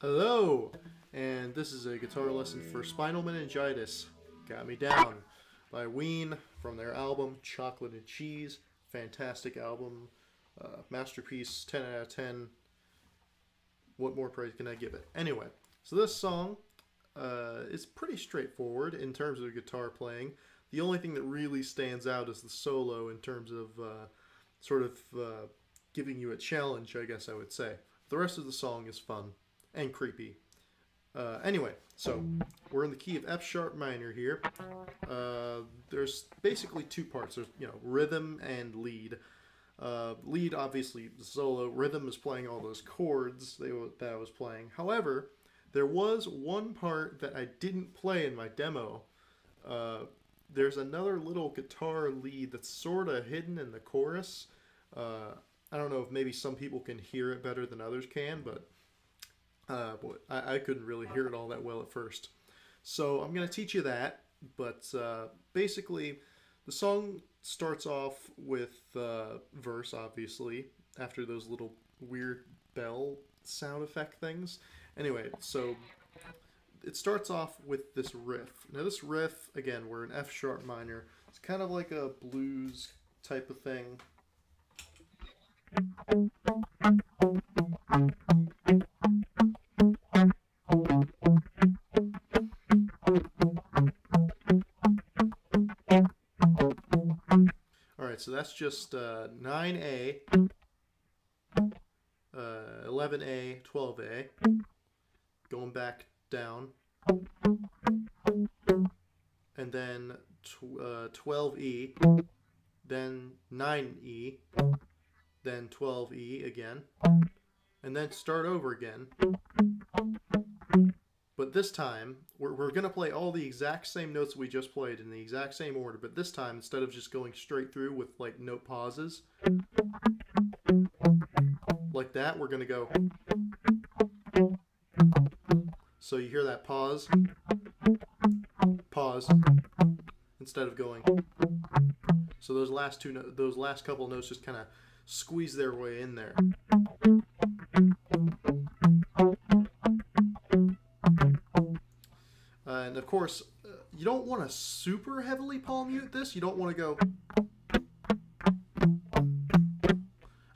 Hello, and this is a guitar lesson for Spinal Meningitis, Got Me Down, by Ween from their album Chocolate and Cheese. Fantastic album, masterpiece, 10 out of 10. What more praise can I give it? Anyway, so this song is pretty straightforward in terms of guitar playing. The only thing that really stands out is the solo in terms of giving you a challenge, I guess I would say. The rest of the song is fun and creepy. Anyway, so we're in the key of F sharp minor here. There's basically two parts. There's, rhythm and lead. Lead, obviously, the solo. Rhythm is playing all those chords that I was playing. However, there was one part that I didn't play in my demo. There's another little guitar lead that's sort of hidden in the chorus. I don't know if maybe some people can hear it better than others can, but I couldn't really hear it all that well at first. So I'm going to teach you that, but basically the song starts off with verse, obviously, after those little weird bell sound effect things. Anyway, so it starts off with this riff. Now this riff, again, we're in F sharp minor. It's kind of like a blues type of thing. Alright, so that's just 9A, 11A, 12A, going back down, and then 12E, then 9E, then 12E again, and then start over again. But this time, we're going to play all the exact same notes we just played in the exact same order, but this time, instead of just going straight through with like note pauses, like that, we're going to go. So you hear that pause, pause, instead of going. So those last couple notes just kind of squeeze their way in there. And of course, you don't want to super heavily palm mute this. You don't want to go.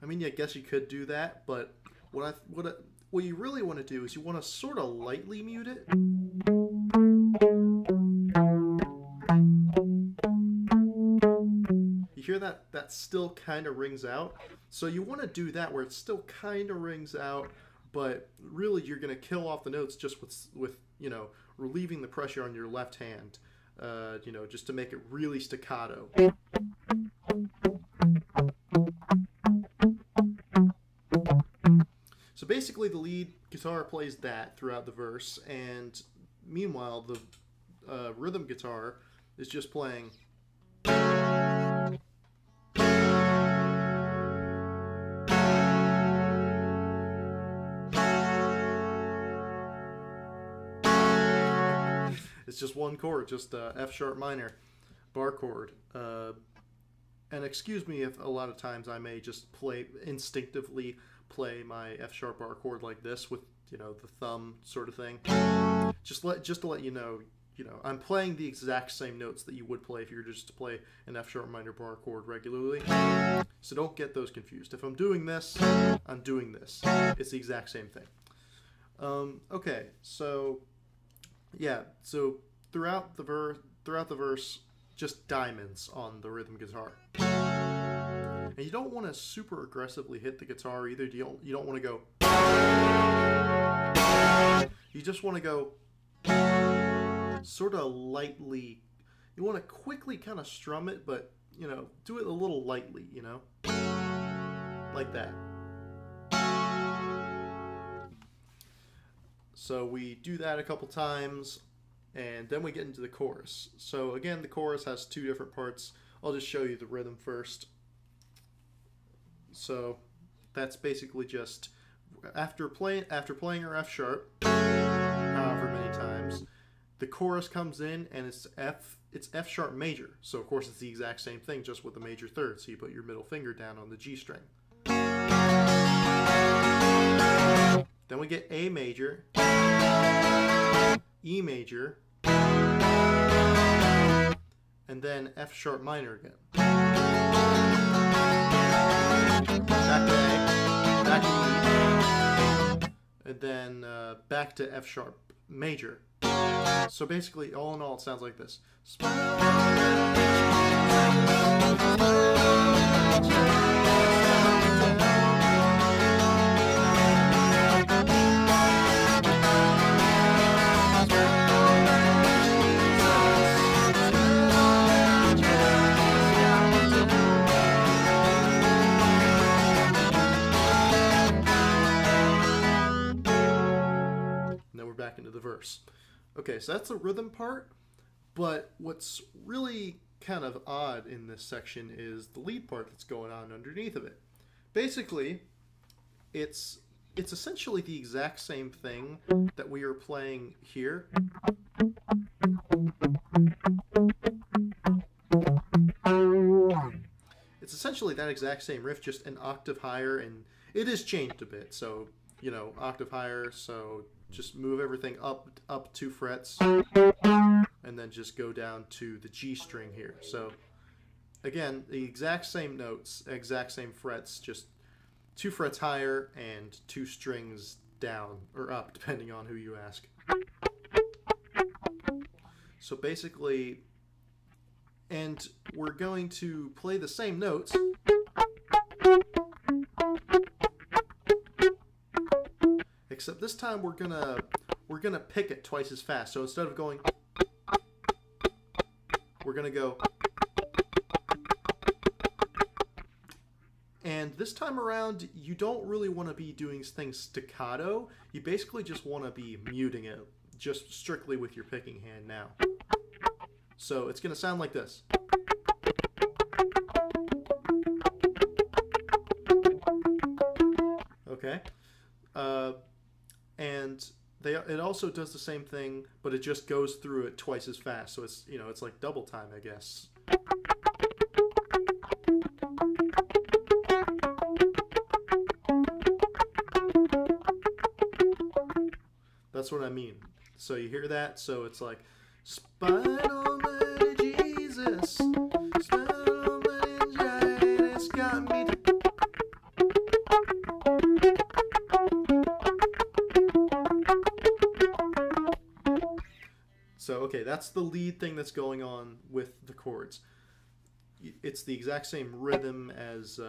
I mean, I guess you could do that, but what you really want to do is you want to sort of lightly mute it. You hear that still kind of rings out. So you want to do that where it still kind of rings out, but really you're going to kill off the notes just with relieving the pressure on your left hand. you know, just to make it really staccato. So basically the lead guitar plays that throughout the verse, and meanwhile the rhythm guitar is just playing. It's just one chord, just F sharp minor bar chord. And excuse me if a lot of times I may just instinctively play my F sharp bar chord like this with, you know, the thumb sort of thing. Just to let you know, I'm playing the exact same notes that you would play if you were just to play an F sharp minor bar chord regularly. So don't get those confused. If I'm doing this, I'm doing this. It's the exact same thing. Okay, so yeah, so throughout the verse, just diamonds on the rhythm guitar. And you don't want to super aggressively hit the guitar either. You don't want to go. You just want to go sort of lightly. You want to quickly kind of strum it, but, you know, do it a little lightly, you know, like that. So we do that a couple times, and then we get into the chorus. So again, the chorus has two different parts. I'll just show you the rhythm first. So that's basically just after playing our F sharp, however many times, the chorus comes in and it's F sharp major. So of course it's the exact same thing, just with a major third. So you put your middle finger down on the G string. Then we get A major, E major, and then F sharp minor again. Back to A, back to E, and then back to F sharp major. So basically, all in all, it sounds like this. Back into the verse. Okay, so that's the rhythm part, but what's really kind of odd in this section is the lead part that's going on underneath of it. Basically, it's essentially the exact same thing that we are playing here. It's essentially that exact same riff, just an octave higher, and it is changed a bit. So, you know, octave higher, so just move everything up 2 frets, and then just go down to the G string here. So again, the exact same notes, exact same frets, just 2 frets higher and 2 strings down or up, depending on who you ask. So basically, and we're going to play the same notes, except this time we're gonna pick it twice as fast. So instead of going, we're gonna go. And this time around, you don't really want to be doing things staccato. You basically just want to be muting it, just strictly with your picking hand now. So it's gonna sound like this. Okay. And it also does the same thing, but it just goes through it twice as fast. So it's, you know, it's like double time, I guess. That's what I mean. So you hear that? So it's like Spinal Jesus, Spinal Meningitis got me. So, okay, that's the lead thing that's going on with the chords. It's the exact same rhythm as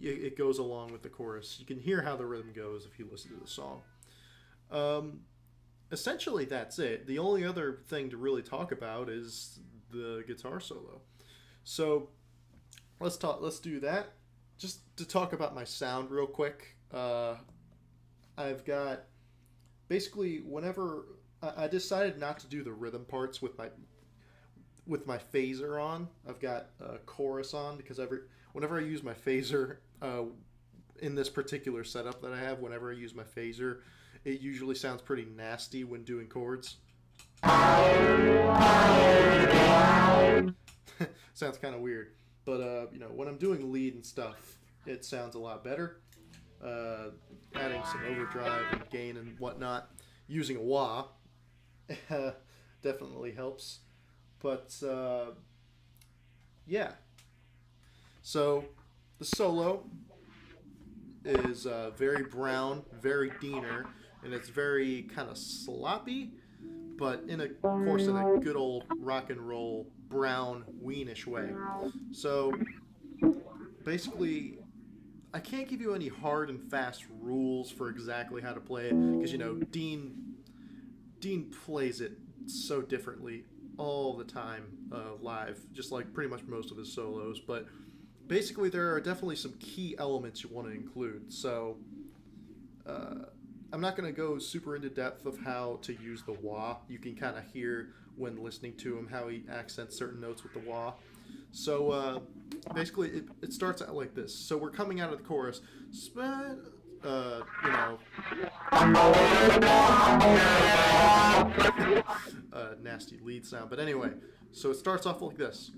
it goes along with the chorus. You can hear how the rhythm goes if you listen to the song. essentially that's it. The only other thing to really talk about is the guitar solo. So let's do that. Just to talk about my sound real quick. I've got basically whenever I decided not to do the rhythm parts with my phaser on. I've got a chorus on because whenever I use my phaser in this particular setup that I have, whenever I use my phaser, it usually sounds pretty nasty when doing chords. Sounds kind of weird, but you know, when I'm doing lead and stuff, it sounds a lot better. Adding some overdrive and gain and whatnot, using a wah definitely helps. But yeah, so the solo is very brown, very Diener, and it's very kind of sloppy, but of course in a good old rock and roll brown Weenish way. So basically, I can't give you any hard and fast rules for exactly how to play it, because you know Dean plays it so differently all the time live, just like pretty much most of his solos. But basically, there are definitely some key elements you want to include. So I'm not going to go super into depth of how to use the wah. You can kind of hear when listening to him how he accents certain notes with the wah. So basically, it starts out like this. So we're coming out of the chorus, you know, nasty lead sound. But anyway, so it starts off like this.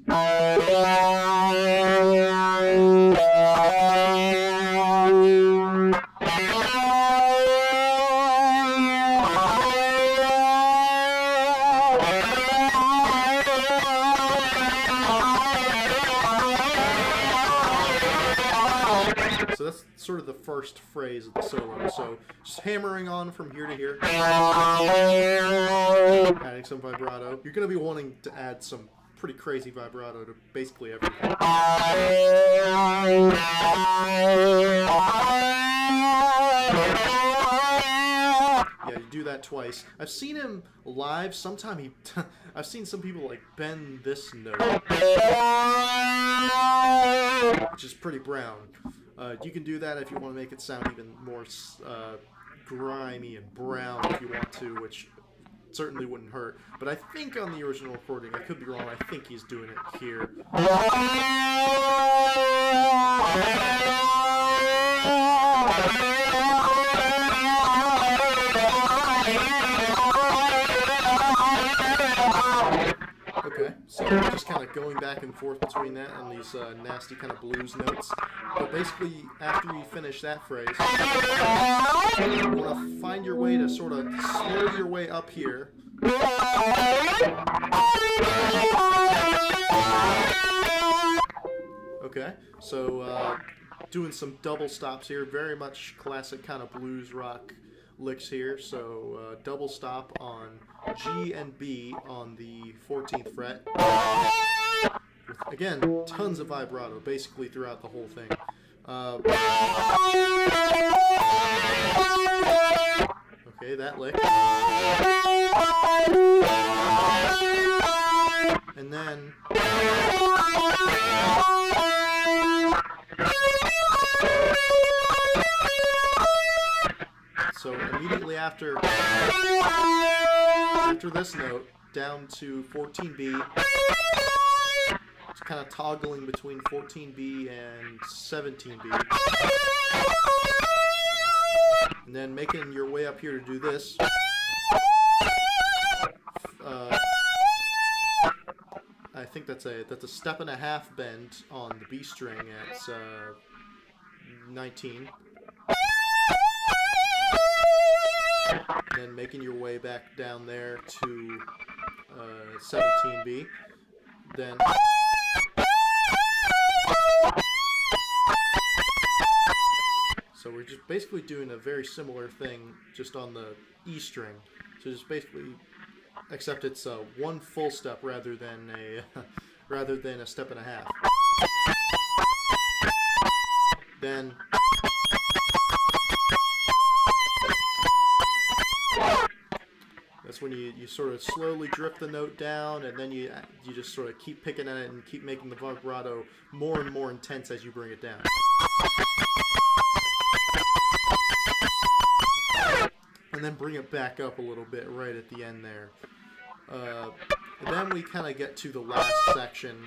So that's sort of the first phrase of the solo. So just hammering on from here to here, adding some vibrato. You're going to be wanting to add some pretty crazy vibrato to basically everything. Yeah, you do that twice. I've seen him live. I've seen some people like bend this note, which is pretty brown. You can do that if you want to make it sound even more grimy and brown if you want to, which certainly wouldn't hurt. But I think on the original recording, I could be wrong, I think he's doing it here. Okay, so just kind of going back and forth between that and these nasty kind of blues notes. But basically, after you finish that phrase, you want to find your way to sort of slow your way up here. Okay, so doing some double stops here, very much classic kind of blues rock licks here. So double stop on G and B on the 14th fret. With, again, tons of vibrato basically throughout the whole thing. Okay, that lick. And then so immediately after this note, down to 14B, it's kind of toggling between 14B and 17B. And then making your way up here to do this. I think that's a step and a half bend on the B string at 19. And then making your way back down there to 17B. Then so we're just basically doing a very similar thing just on the E string. So just basically, except it's one full step rather than a step and a half. Then when you sort of slowly drift the note down, and then you just sort of keep picking at it and keep making the vibrato more and more intense as you bring it down. And then bring it back up a little bit right at the end there. And then we kind of get to the last section.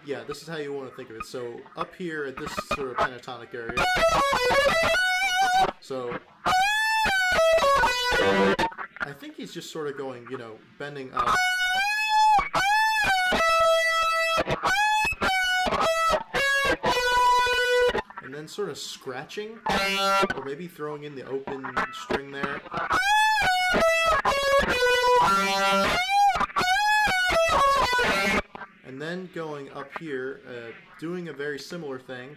Yeah, this is how you want to think of it. So up here at this sort of pentatonic area. So I think he's just sort of going, you know, bending up. And then sort of scratching, or maybe throwing in the open string there. And then going up here, doing a very similar thing.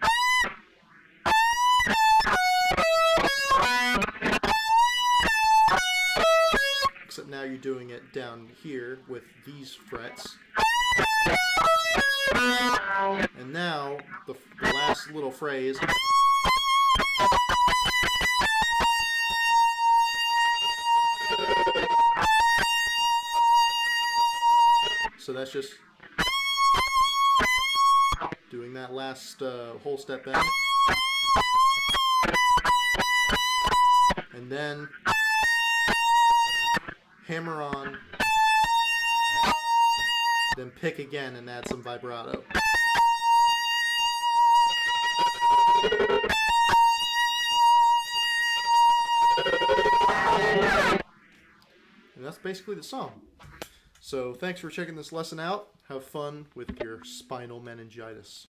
Except now you're doing it down here with these frets. And now, the last little phrase. So that's just doing that last whole step bend. And then hammer on, then pick again and add some vibrato. And that's basically the song. So thanks for checking this lesson out. Have fun with your spinal meningitis.